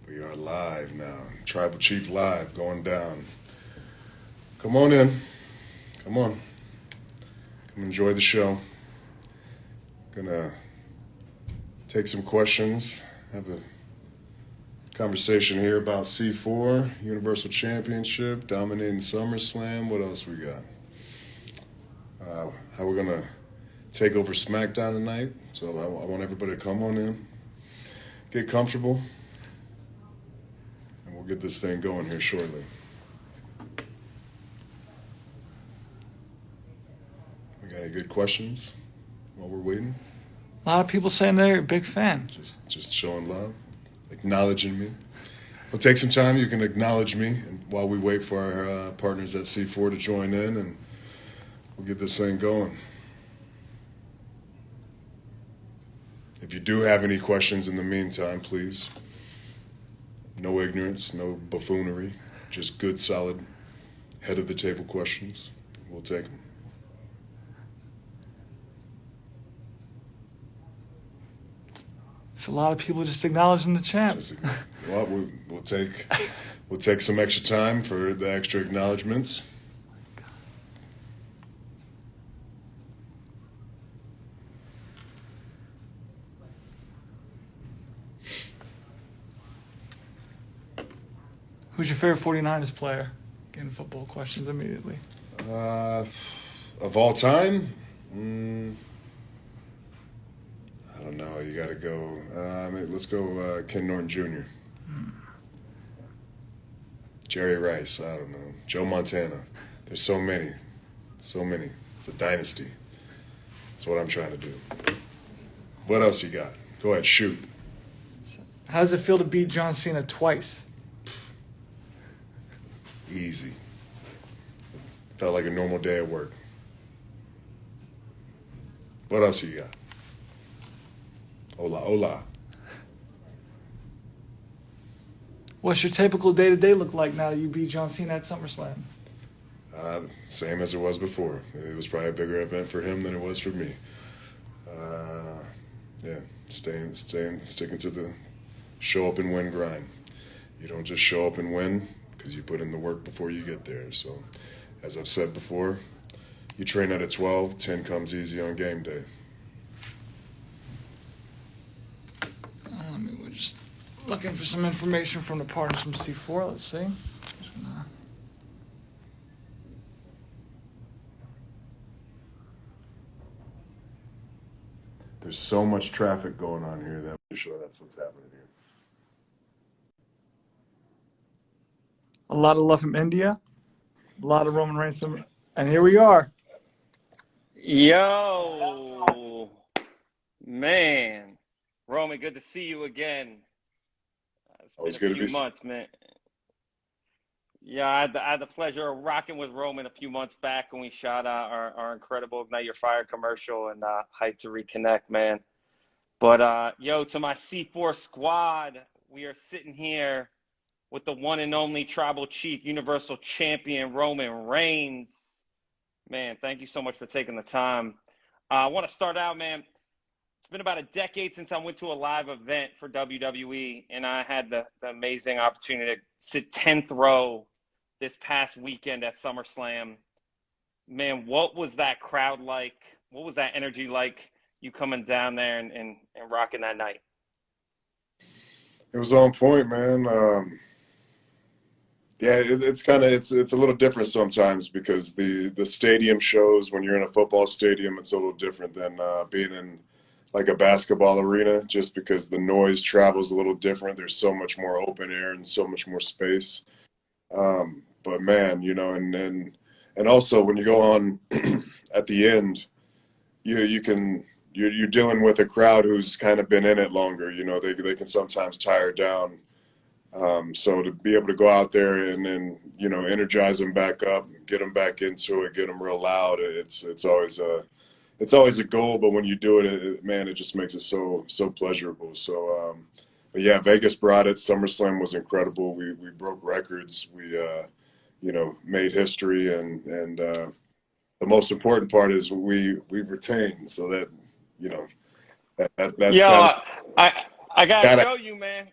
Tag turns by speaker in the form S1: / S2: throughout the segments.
S1: We are live now. Tribal Chief live, going down. Come on in. Come on. Come enjoy the show. Gonna take some questions. Have a conversation here about C4, Universal Championship, dominating SummerSlam. What else we got? How we're gonna take over SmackDown tonight. So I want everybody to come on in, get comfortable, and we'll get this thing going here shortly. We got any good questions while we're waiting?
S2: A lot of people saying they're a big fan.
S1: Just showing love, acknowledging me. We'll take some time. You can acknowledge me, and while we wait for our partners at C4 to join in, and we'll get this thing going. If you do have any questions in the meantime, please. No ignorance, no buffoonery, just good, solid, head of the table questions. We'll take them.
S2: It's a lot of people just acknowledging the champ.
S1: Well, we'll take some extra time for the extra acknowledgments.
S2: Who's your favorite 49ers player? Getting football questions immediately.
S1: Of all time? I don't know. You got to go. Let's go Ken Norton Jr. Jerry Rice. I don't know. Joe Montana. There's so many. So many. It's a dynasty. That's what I'm trying to do. What else you got? Go ahead. Shoot.
S2: How does it feel to beat John Cena twice?
S1: Easy. Felt like a normal day at work. What else you got? Hola, hola.
S2: What's your typical day-to-day look like now that you beat John Cena at SummerSlam?
S1: Same as it was before. It was probably a bigger event for him than it was for me. Sticking to the show up and win grind. You don't just show up and win because you put in the work before you get there. So, as I've said before, you train at a 12, 10 comes easy on game day.
S2: We're just looking for some information from the partners from C4. Let's see.
S1: There's so much traffic going on here that I'm sure that's what's happening here.
S2: A lot of love from India. A lot of Roman Reigns. And here we are.
S3: Yo, man. Roman, good to see you again. It's been a few months, man. Yeah, I had the pleasure of rocking with Roman a few months back when we shot our incredible Ignite Your Fire commercial, and hyped to reconnect, man. But, to my C4 squad, we are sitting here with the one and only Tribal Chief, Universal Champion, Roman Reigns. Man, thank you so much for taking the time. I want to start out, man. It's been about a decade since I went to a live event for WWE, and I had the amazing opportunity to sit 10th row this past weekend at SummerSlam. Man, what was that crowd like? What was that energy like, you coming down there and rocking that night?
S1: It was on point, man. It's a little different sometimes because the stadium shows, when you're in a football stadium, it's a little different than being in like a basketball arena, just because the noise travels a little different. There's so much more open air and so much more space. But man, and also when you go on at the end, you're dealing with a crowd who's kind of been in it longer. They can sometimes tire down. So to be able to go out there and then, energize them back up, get them back into it, get them real loud, it's always a goal. But when you do it, it just makes it so pleasurable. So, but yeah, Vegas brought it. SummerSlam was incredible. We broke records. We made history, and the most important part is we retained. So that that's
S3: Yo, I gotta show you, man.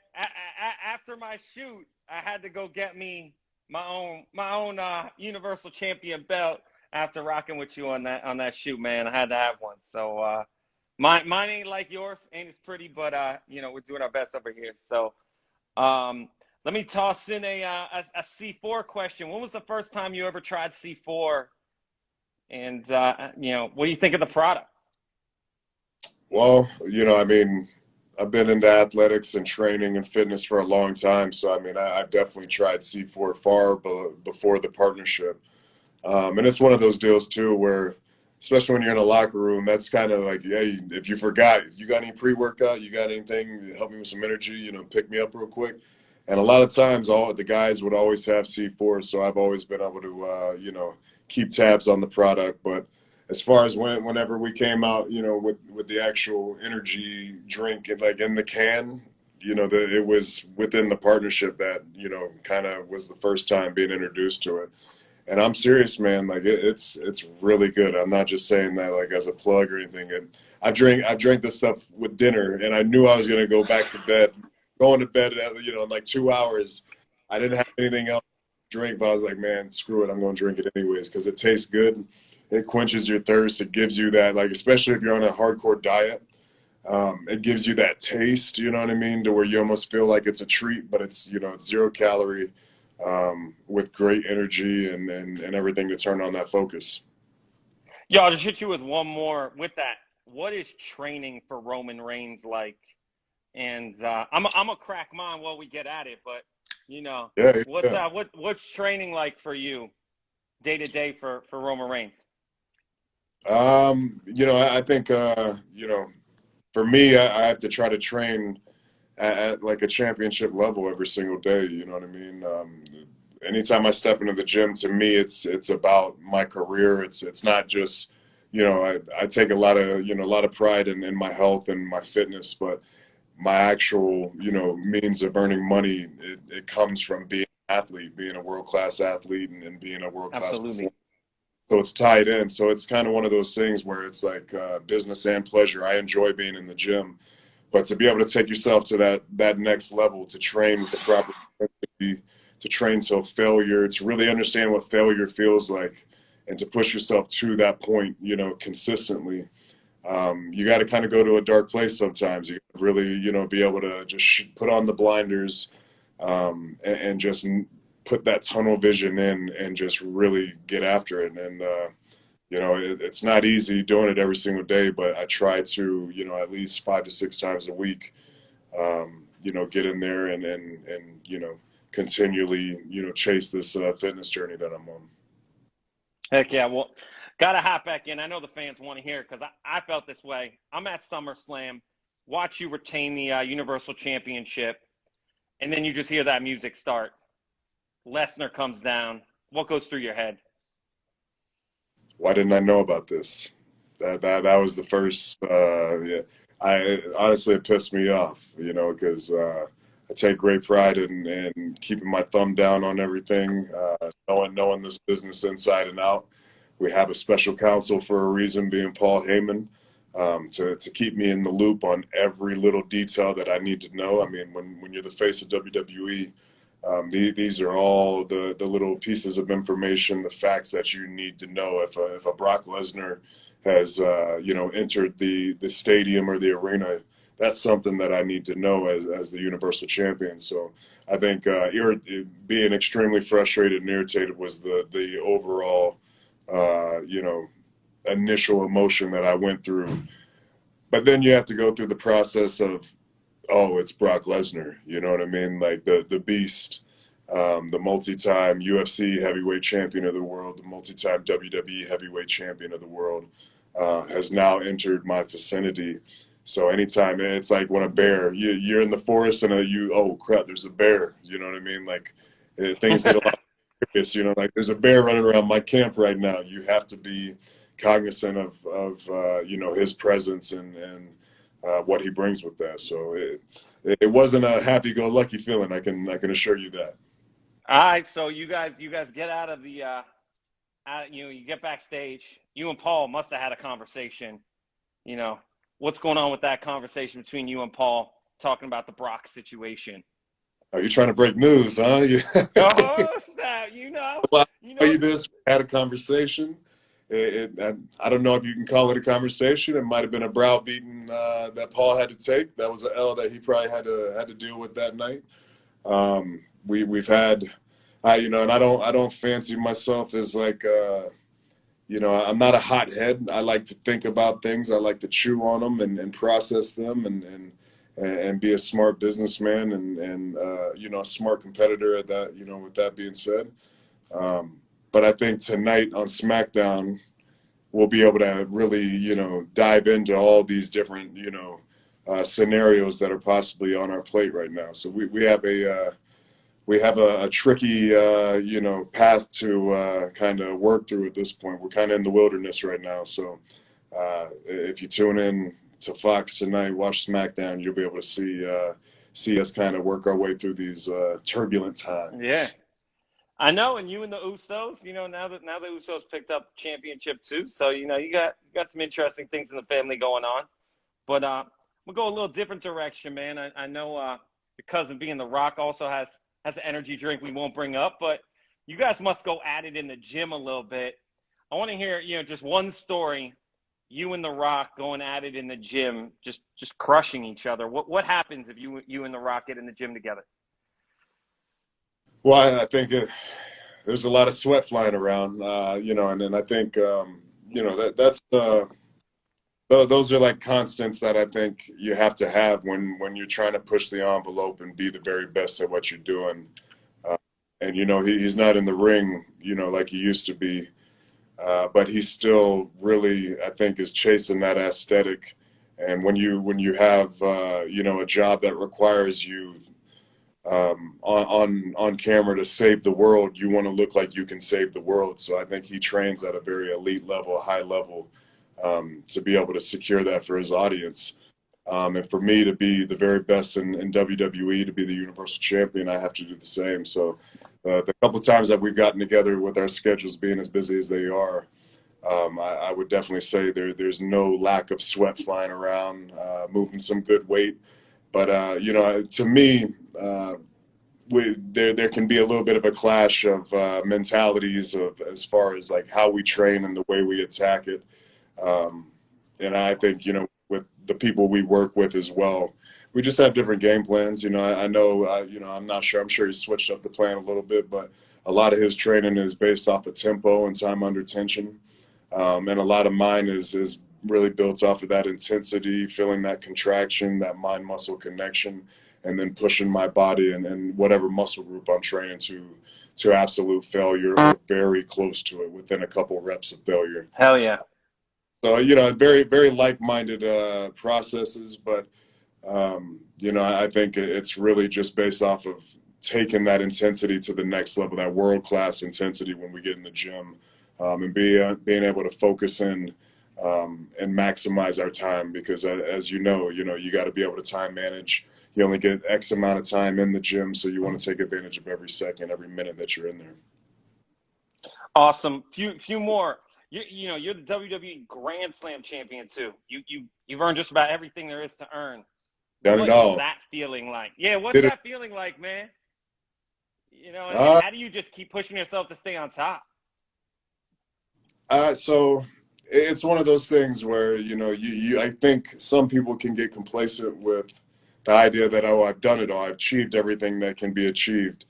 S3: after my shoot, I had to go get me my own Universal Champion belt after rocking with you on that shoot, man. I had to have one. So mine ain't like yours, ain't as pretty, but we're doing our best over here. So let me toss in a C4 question. When was the first time you ever tried C4? And what do you think of the product?
S1: Well, I mean, I've been into athletics and training and fitness for a long time. So, I mean, I've definitely tried C4 before the partnership. And it's one of those deals, too, where, especially when you're in a locker room, that's kind of like, hey, if you forgot, you got any pre-workout, you got anything to help me with some energy, pick me up real quick. And a lot of times, all the guys would always have C4, so I've always been able to, keep tabs on the product. But as far as whenever we came out, with the actual energy drink, like in the can, it was within the partnership that, kind of was the first time being introduced to it. And I'm serious, man. Like it's really good. I'm not just saying that like as a plug or anything. And I drank this stuff with dinner, and I knew I was gonna go back to bed. Going to bed at in like 2 hours. I didn't have anything else to drink, but I was like, man, screw it. I'm gonna drink it anyways because it tastes good. It quenches your thirst. It gives you that, like, especially if you're on a hardcore diet. It gives you that taste, you know what I mean, to where you almost feel like it's a treat, but it's 0 calorie, with great energy and everything to turn on that focus.
S3: Yeah, I'll just hit you with one more with that. What is training for Roman Reigns like? And I'm gonna crack mine while we get at it, but
S1: Yeah, yeah.
S3: what's training like for you day to day for Roman Reigns?
S1: I think for me, I have to try to train at like a championship level every single day. You know what I mean? Anytime I step into the gym, to me, it's about my career. It's not just, I take a lot of pride in my health and my fitness, but my actual, means of earning money, it comes from being an athlete, being a world-class athlete and being a world-class performer.
S3: Absolutely.
S1: So it's tied in. So it's kind of one of those things where it's like business and pleasure. I enjoy being in the gym, but to be able to take yourself to that next level, to train with the proper intensity, to train till failure, to really understand what failure feels like, and to push yourself to that point, consistently. You got to kind of go to a dark place sometimes. You really, be able to just put on the blinders, and just put that tunnel vision in and just really get after it. And it's not easy doing it every single day, but I try to, at least 5 to 6 times a week, get in there and continually, chase this fitness journey that I'm on.
S3: Heck yeah. Well, gotta hop back in. I know the fans want to hear it because I felt this way. I'm at SummerSlam, watch you retain the Universal Championship, and then you just hear that music start. Lesnar comes down. What goes through your head?
S1: Why didn't I know about this? That was the first. Yeah, I honestly, it pissed me off, because I take great pride in keeping my thumb down on everything, knowing this business inside and out. We have a special counsel for a reason, being Paul Heyman, to keep me in the loop on every little detail that I need to know. I mean, when you're the face of WWE, these are all the little pieces of information, the facts that you need to know. If a Brock Lesnar has entered the stadium or the arena, that's something that I need to know as the Universal Champion. So I think being extremely frustrated and irritated was the overall initial emotion that I went through. But then you have to go through the process of, oh, it's Brock Lesnar. You know what I mean? Like the beast, the multi-time UFC heavyweight champion of the world, the multi-time WWE heavyweight champion of the world, has now entered my vicinity. So anytime, it's like when a bear, you're in the forest and oh crap, there's a bear. You know what I mean? Like things get a lot serious. Like there's a bear running around my camp right now. You have to be cognizant of his presence and what he brings with that. So it wasn't a happy-go-lucky feeling. I can assure you that.
S3: All right, so you guys get out of the you get backstage. You and Paul must have had a conversation. What's going on with that conversation between you and Paul talking about the Brock situation?
S1: Are you trying to break news, huh?
S3: Oh, snap! You know,
S1: Well, I'll
S3: you
S1: tell
S3: know.
S1: you this: we had a conversation. I don't know if you can call it a conversation. It might have been a browbeating that Paul had to take. That was an L that he probably had to deal with that night. We've had, and I don't fancy myself as like, I'm not a hothead. I like to think about things. I like to chew on them and process them and be a smart businessman and a smart competitor at that. With that being said, but I think tonight on SmackDown we'll be able to really dive into all these different scenarios that are possibly on our plate right now. So we have a tricky path to kind of work through at this point. We're kind of in the wilderness right now. So if you tune in to Fox tonight, watch SmackDown, you'll be able to see us kind of work our way through these turbulent
S3: Yeah,
S1: times.
S3: I know. And you and the Usos, now the Usos picked up championship too. So you got some interesting things in the family going on. But we'll go a little different direction, man. I know your cousin being The Rock also has an energy drink we won't bring up, but you guys must go at it in the gym a little bit. I want to hear, just one story, you and The Rock going at it in the gym, just crushing each other. What happens if you and The Rock get in the gym together?
S1: Well, I think there's a lot of sweat flying around, and then I think those are like constants that I think you have to have when you're trying to push the envelope and be the very best at what you're doing. Uh, and he's not in the ring, like he used to be, but he still really, I think, is chasing that aesthetic. And when you have a job that requires you on camera to save the world, you want to look like you can save the world. So I think he trains at a very elite level, high level, to be able to secure that for his audience. And for me to be the very best in WWE, to be the Universal Champion, I have to do the same. So the couple times that we've gotten together with our schedules being as busy as they are, I would definitely say there's no lack of sweat flying around, moving some good weight. But to me, there can be a little bit of a clash of mentalities of as far as like how we train and the way we attack it. Um, and I think with the people we work with as well, we just have different game plans. I know I'm not sure. I'm sure he switched up the plan a little bit, but a lot of his training is based off of tempo and time under tension. And a lot of mine is really built off of that intensity, feeling that contraction, that mind muscle connection, and then pushing my body and whatever muscle group I'm training to absolute failure or very close to it within a couple reps of failure.
S3: Hell yeah.
S1: So very very like-minded processes, but I think it's really just based off of taking that intensity to the next level, that world-class intensity when we get in the gym, and being able to focus in and maximize our time because as you got to be able to time manage. You only get X amount of time in the gym, so you want to take advantage of every second, every minute that you're in there.
S3: Awesome. Few more. You're the WWE Grand Slam champion too. You've earned just about everything there is to earn.
S1: Done it
S3: What is
S1: all.
S3: that feeling like? Yeah, what's
S1: Did it.
S3: that feeling like, man? And
S1: Uh,
S3: how do you just keep pushing yourself to stay on top?
S1: so it's one of those things where I think some people can get complacent with the idea that, oh, I've done it all, I've achieved everything that can be achieved.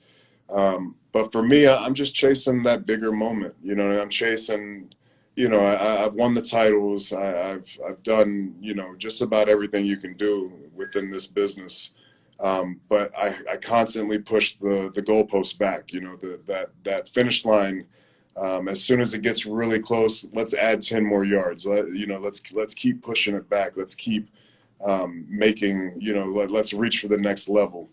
S1: But for me, I'm just chasing that bigger moment. I'm chasing. I've won the titles. I've done just about everything you can do within this business. But I constantly push the goalposts back. That finish line. As soon as it gets really close, let's add 10 more yards. Let's keep pushing it back. Let's keep making. Let's reach for the next level.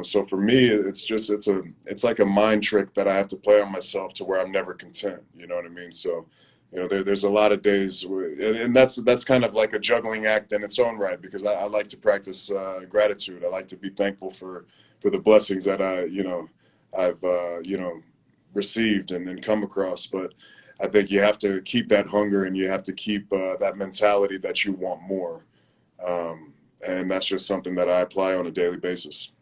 S1: So for me, it's like a mind trick that I have to play on myself to where I'm never content. You know what I mean? So, there's a lot of days, and that's kind of like a juggling act in its own right because I like to practice gratitude. I like to be thankful for the blessings that I've received and come across. But I think you have to keep that hunger and you have to keep that mentality that you want more, and that's just something that I apply on a daily basis.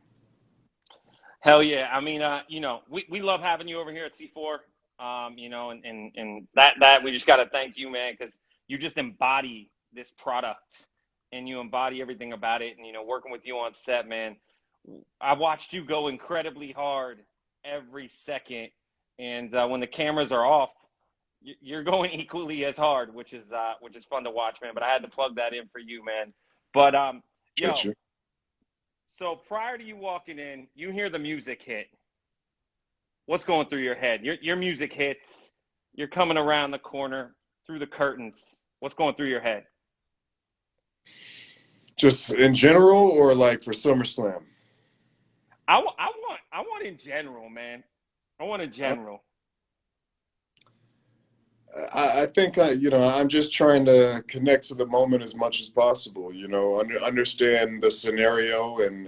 S3: Hell yeah. I mean, we love having you over here at C4. And that we just got to thank you, man, because you just embody this product and you embody everything about it. And, working with you on set, man, I watched you go incredibly hard every second. And when the cameras are off, you're going equally as hard, which is fun to watch, man. But I had to plug that in for you, man. But
S1: Appreciate
S3: yo,
S1: you.
S3: so prior to you walking in, you hear the music hit. What's going through your head? Your music hits. You're coming around the corner through the curtains. What's going through your head?
S1: Just in general, or like for SummerSlam?
S3: I want in general, man. I want in general.
S1: I think I'm just trying to connect to the moment as much as possible. Understand the scenario and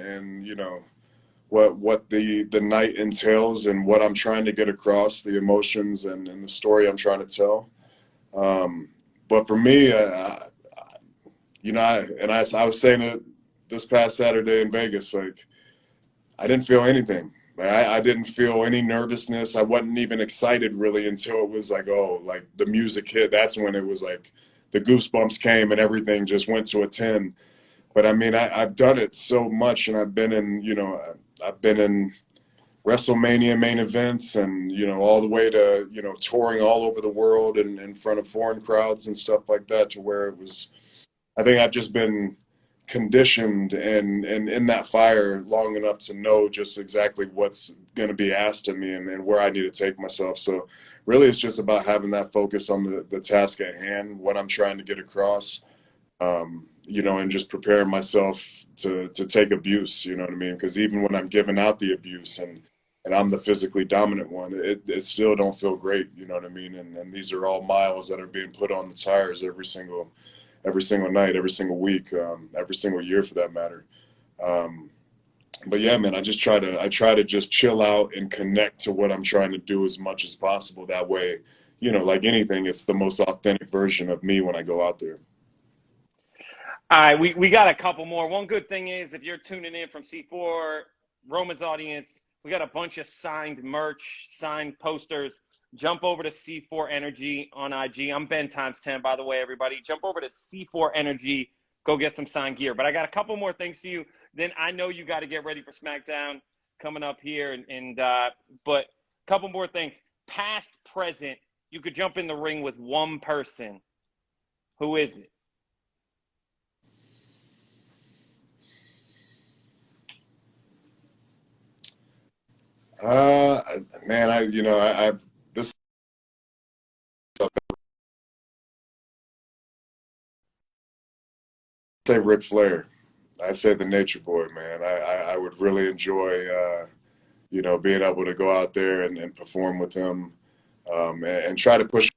S1: what the night entails and what I'm trying to get across, the emotions and the story I'm trying to tell. But for me, I was saying it this past Saturday in Vegas, like I didn't feel anything. Like, I didn't feel any nervousness. I wasn't even excited really until it was like, oh, like the music hit. That's when it was like the goosebumps came and everything just went to a 10. But I mean, I've done it so much, and I've been in WrestleMania main events, and all the way to touring all over the world and in front of foreign crowds and stuff like that, to where it was. I think I've just been conditioned and in that fire long enough to know just exactly what's going to be asked of me and where I need to take myself. So really, it's just about having that focus on the task at hand, what I'm trying to get across, and just preparing myself to take abuse. You know what I mean? Because even when I'm giving out the abuse and I'm the physically dominant one, it still don't feel great. You know what I mean? And these are all miles that are being put on the tires every single night, every single week, every single year for that matter. Um, but yeah, man, I try to just chill out and connect to what I'm trying to do as much as possible. That way, like anything, it's the most authentic version of me when I go out there.
S3: All right, we got a couple more. One good thing is if you're tuning in from C4 Roman's audience, we got a bunch of signed merch, signed posters. Jump over to C4 Energy on IG. I'm Ben times 10, by the way, everybody. Jump over to C4 Energy. Go get some signed gear. But I got a couple more things for you. Then I know you got to get ready for SmackDown coming up here. But a couple more things. Past, present, you could jump in the ring with one person. Who is it?
S1: Uh, Man, I've this say Ric Flair. I say the Nature Boy, man. I would really enjoy, being able to go out there and perform with him, and try to push.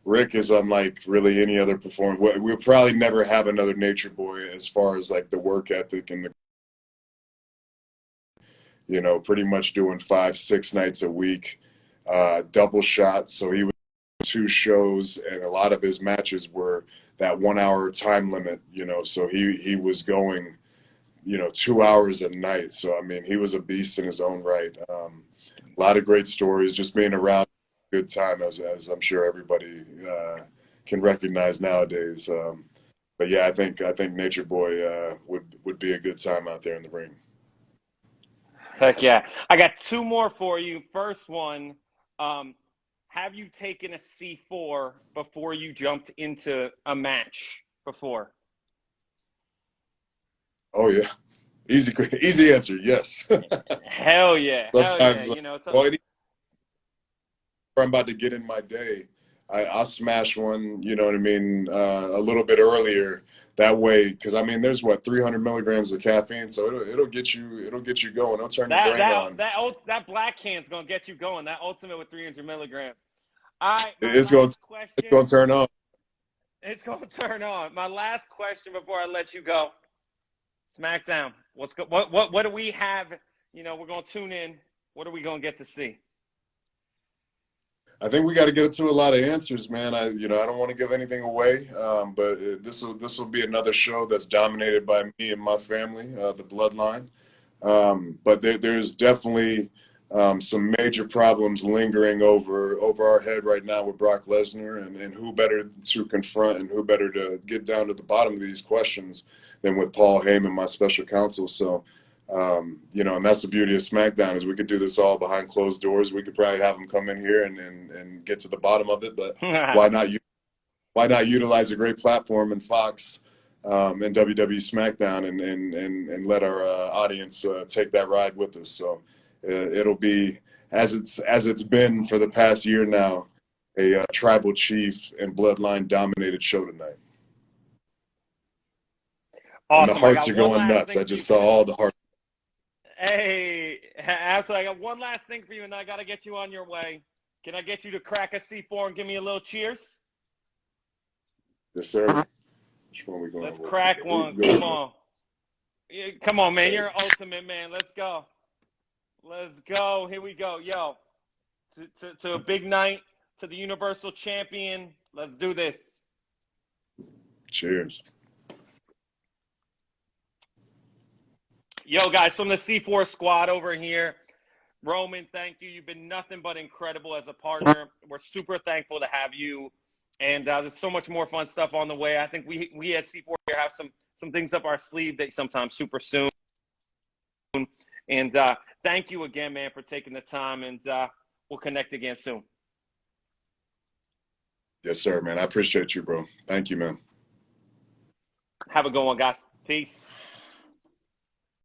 S1: Rick is unlike really any other performer. We'll probably never have another Nature Boy as far as like the work ethic and pretty much doing 5, 6 nights a week, double shots. So he was 2 shows, and a lot of his matches were that 1 hour time limit. So he was going 2 hours a night. So I mean, he was a beast in his own right. A lot of great stories, just being around. Good time, as I'm sure everybody can recognize nowadays. But yeah, I think Nature Boy would be a good time out there in the ring.
S3: Heck yeah. I got two more for you. First one, have you taken a C4 before you jumped into a match before?
S1: Oh yeah, easy easy answer. Yes.
S3: Hell yeah. Hell yeah.
S1: Sometimes, well, anytime I'm about to get in my day, I'll smash one. You know what I mean? A little bit earlier. That way, because I mean, there's what 300 milligrams of caffeine, so it'll get you going. It'll turn your
S3: that
S1: brain
S3: that
S1: on.
S3: that black can's gonna get you going. That ultimate with 300 milligrams. All right, my
S1: It's going
S3: last
S1: to it's
S3: question.
S1: going to turn on.
S3: It's gonna turn on. My last question before I let you go. SmackDown. What do we have? We're gonna tune in. What are we gonna get to see?
S1: I think we got to get to a lot of answers, man. I don't want to give anything away, but this will be another show that's dominated by me and my family, the Bloodline. But there's definitely some major problems lingering over our head right now with Brock Lesnar, and who better to confront and who better to get down to the bottom of these questions than with Paul Heyman, my special counsel. So, you know, and that's the beauty of SmackDown is we could do this all behind closed doors. We could probably have them come in here and get to the bottom of it, but why not? Why not utilize a great platform in Fox and WWE SmackDown and let our audience take that ride with us? So it'll be as it's been for the past year now, a tribal chief and bloodline dominated show tonight, and the
S3: Awesome. I
S1: hearts
S3: got
S1: are
S3: one
S1: going
S3: last
S1: nuts.
S3: thing
S1: I
S3: for you.
S1: just saw all the hearts.
S3: Hey, absolutely. I got one last thing for you, and then I got to get you on your way. Can I get you to crack a C4 and give me a little cheers?
S1: Yes, sir. Which one are we going
S3: Let's
S1: with
S3: crack
S1: today?
S3: one.
S1: We
S3: Come
S1: go.
S3: on. Yeah, come on, man. You're an ultimate, man. Let's go. Let's go. Here we go. Yo, to a big night, to the Universal Champion. Let's do this.
S1: Cheers.
S3: Yo, guys, from the C4 squad over here. Roman, thank you. You've been nothing but incredible as a partner. We're super thankful to have you. And there's so much more fun stuff on the way. I think we at C4 here have some things up our sleeve that sometimes super soon. And thank you again, man, for taking the time. And we'll connect again soon.
S1: Yes, sir, man. I appreciate you, bro. Thank you, man.
S3: Have a good one, guys. Peace.